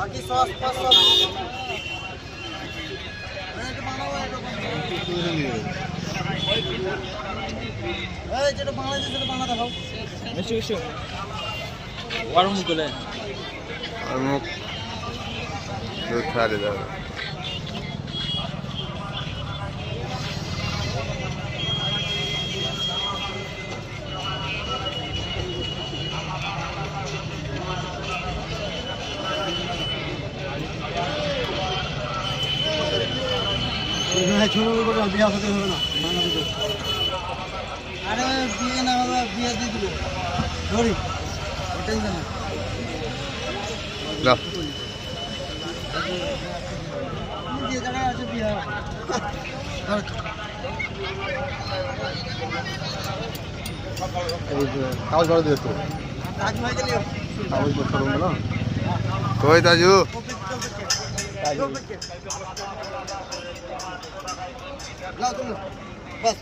বাকি সস ফস সব এই যেটা বাংলাদেশ সেটা বাংলা দেখাও মিষ্টি মিষ্টি ওর মুখ গলে আর মুখ দুধ ছাড়ে যাবে ছোট করে বিয়া হতে হবে না আরে বিয়ে না হলে বিয়ে দিয়ে দিল ধরি টেনশন না যে জায়গায় আছে বিয়ে কাগজ করে দিও তো কাজ হয়ে গেলে কাগজ করতে না কই তাজু লাও তুমি বাস